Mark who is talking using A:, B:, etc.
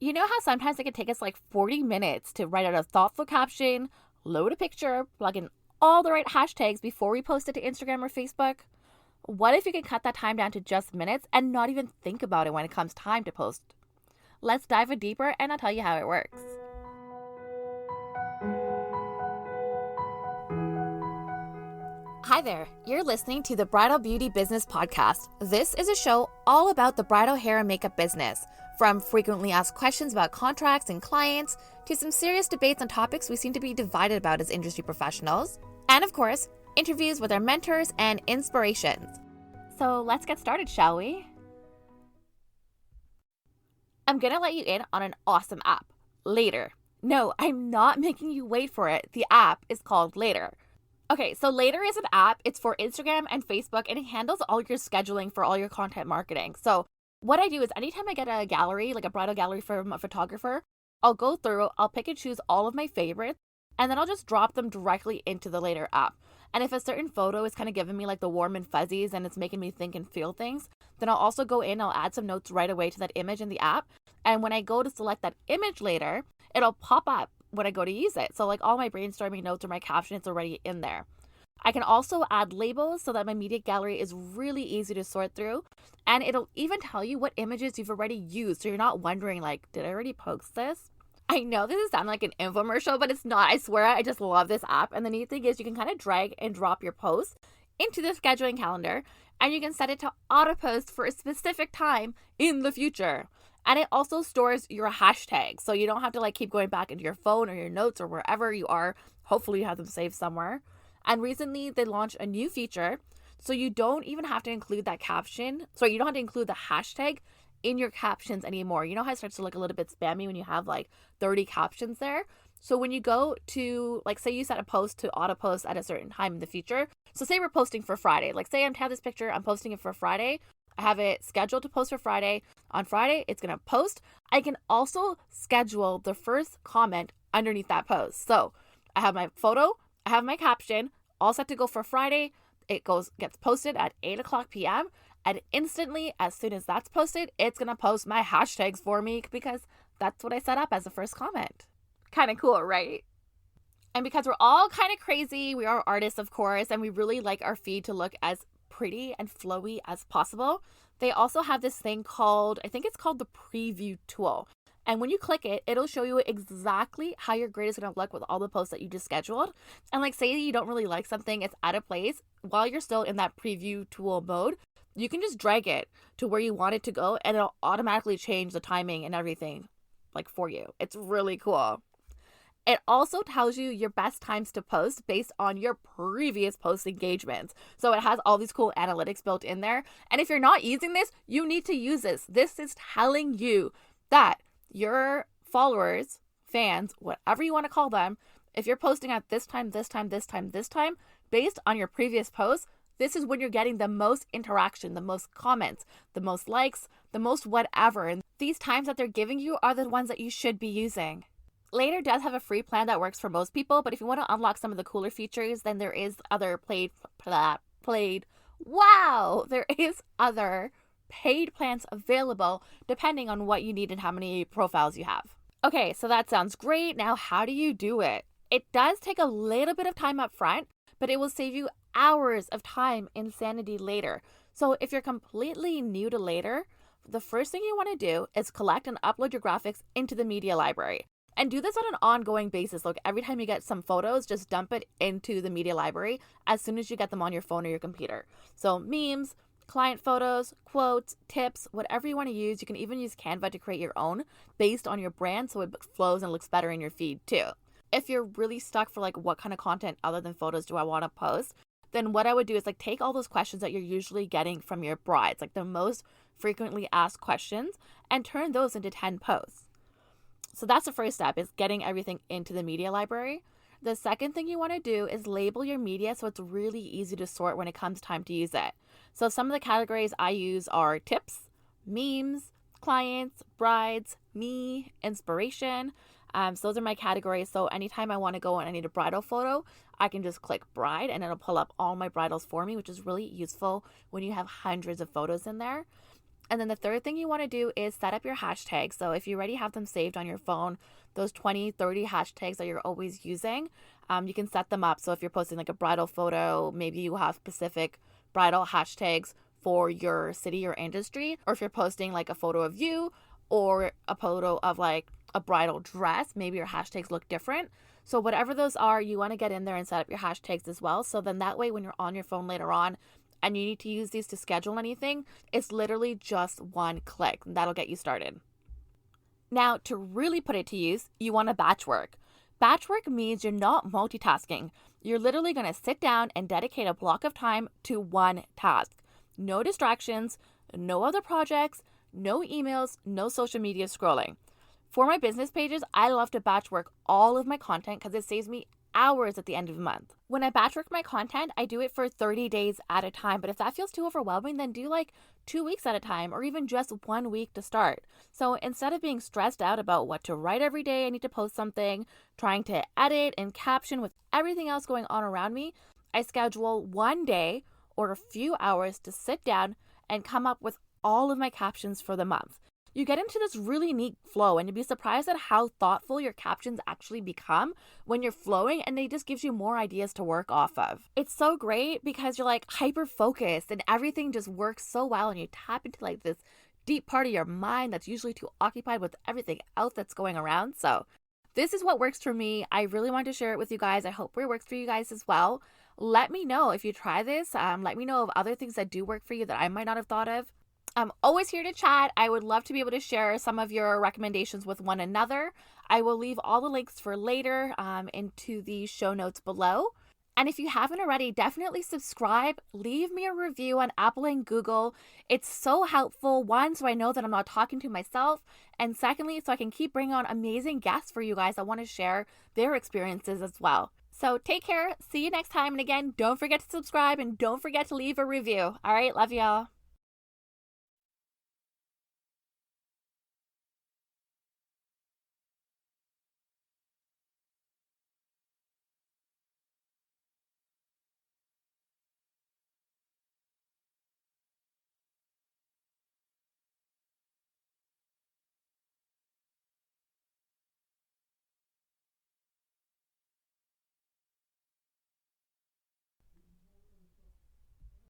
A: You know how sometimes it can take us like 40 minutes to write out a thoughtful caption, load a picture, plug in all the right hashtags before we post it to Instagram or Facebook? What if you can cut that time down to just minutes and not even think about it when it comes time to post? Let's dive in deeper and I'll tell you how it works. Hi there, you're listening to the Bridal Beauty Business Podcast. This is a show all about the bridal hair and makeup business, from frequently asked questions about contracts and clients to some serious debates on topics we seem to be divided about as industry professionals, and of course, interviews with our mentors and inspirations. So let's get started, shall we? I'm gonna let you in on an awesome app, Later. No, I'm not making you wait for it. The app is called Later. Okay, so Later is an app. It's for Instagram and Facebook, and it handles all your scheduling for all your content marketing. So what I do is anytime I get a gallery, like a bridal gallery from a photographer, I'll go through, I'll pick and choose all of my favorites, and then I'll just drop them directly into the Later app. And if a certain photo is kind of giving me like the warm and fuzzies and it's making me think and feel things, then I'll also go in, I'll add some notes right away to that image in the app. And when I go to select that image later, it'll pop up when I go to use it. So like all my brainstorming notes or my caption, it's already in there. I can also add labels so that my media gallery is really easy to sort through. And it'll even tell you what images you've already used. So you're not wondering like, did I already post this? I know this is sounding like an infomercial, but it's not. I swear, I just love this app. And the neat thing is you can kind of drag and drop your posts into the scheduling calendar and you can set it to auto post for a specific time in the future. And it also stores your hashtags. So you don't have to like keep going back into your phone or your notes or wherever you are. Hopefully you have them saved somewhere. And recently they launched a new feature. So you don't even have to include that caption. So you don't have to include the hashtag in your captions anymore. You know how it starts to look a little bit spammy when you have like 30 captions there? So when you go to, like, say you set a post to auto post at a certain time in the future. So say we're posting for Friday. Like say I'm have this picture, I'm posting it for Friday. I have it scheduled to post for Friday. On Friday, it's going to post. I can also schedule the first comment underneath that post. So I have my photo, I have my caption, all set to go for Friday. It gets posted at 8 o'clock p.m. And instantly, as soon as that's posted, it's going to post my hashtags for me because that's what I set up as the first comment. Kind of cool, right? And because we're all kind of crazy, we are artists, of course, and we really like our feed to look as pretty and flowy as possible. They also have this thing called, I think it's called the preview tool. And when you click it, it'll show you exactly how your grid is going to look with all the posts that you just scheduled. And like say you don't really like something, it's out of place. While you're still in that preview tool mode, you can just drag it to where you want it to go and it'll automatically change the timing and everything like for you. It's really cool. It also tells you your best times to post based on your previous post engagements. So it has all these cool analytics built in there. And if you're not using this, you need to use this. This is telling you that your followers, fans, whatever you want to call them, if you're posting at this time, based on your previous posts, this is when you're getting the most interaction, the most comments, the most likes, the most whatever. And these times that they're giving you are the ones that you should be using. Later does have a free plan that works for most people, but if you want to unlock some of the cooler features, then there is other paid plans available depending on what you need and how many profiles you have. Okay, so that sounds great. Now, how do you do it? It does take a little bit of time up front, but it will save you hours of time and sanity later. So if you're completely new to Later, the first thing you want to do is collect and upload your graphics into the media library. And do this on an ongoing basis. Like every time you get some photos, just dump it into the media library as soon as you get them on your phone or your computer. So memes, client photos, quotes, tips, whatever you want to use. You can even use Canva to create your own based on your brand so it flows and looks better in your feed too. If you're really stuck for like what kind of content other than photos do I want to post, then what I would do is like take all those questions that you're usually getting from your brides, like the most frequently asked questions, and turn those into 10 posts. So that's the first step, is getting everything into the media library. The second thing you want to do is label your media so it's really easy to sort when it comes time to use it. So some of the categories I use are tips, memes, clients, brides, me, inspiration. So those are my categories. So anytime I want to go and I need a bridal photo, I can just click bride and it'll pull up all my bridals for me, which is really useful when you have hundreds of photos in there. And then the third thing you want to do is set up your hashtags. So if you already have them saved on your phone, those 20, 30 hashtags that you're always using, you can set them up. So if you're posting like a bridal photo, maybe you have specific bridal hashtags for your city or industry. Or if you're posting like a photo of you or a photo of like a bridal dress, maybe your hashtags look different. So whatever those are, you want to get in there and set up your hashtags as well. So then that way when you're on your phone later on and you need to use these to schedule anything, it's literally just one click. And that'll get you started. Now, to really put it to use, you want to batch work. Batch work means you're not multitasking. You're literally going to sit down and dedicate a block of time to one task. No distractions, no other projects, no emails, no social media scrolling. For my business pages, I love to batch work all of my content because it saves me hours at the end of the month. When I batch work my content, I do it for 30 days at a time. But if that feels too overwhelming, then do like 2 weeks at a time or even just 1 week to start. So instead of being stressed out about what to write every day, I need to post something, trying to edit and caption with everything else going on around me, I schedule one day or a few hours to sit down and come up with all of my captions for the month. You get into this really neat flow and you'd be surprised at how thoughtful your captions actually become when you're flowing, and it just gives you more ideas to work off of. It's so great because you're like hyper focused and everything just works so well, and you tap into like this deep part of your mind that's usually too occupied with everything else that's going around. So this is what works for me. I really want to share it with you guys. I hope it works for you guys as well. Let me know if you try this. Let me know of other things that do work for you that I might not have thought of. I'm always here to chat. I would love to be able to share some of your recommendations with one another. I will leave all the links for later into the show notes below. And if you haven't already, definitely subscribe. Leave me a review on Apple and Google. It's so helpful. One, so I know that I'm not talking to myself. And secondly, so I can keep bringing on amazing guests for you guys that want to share their experiences as well. So take care. See you next time. And again, don't forget to subscribe and don't forget to leave a review. All right. Love y'all.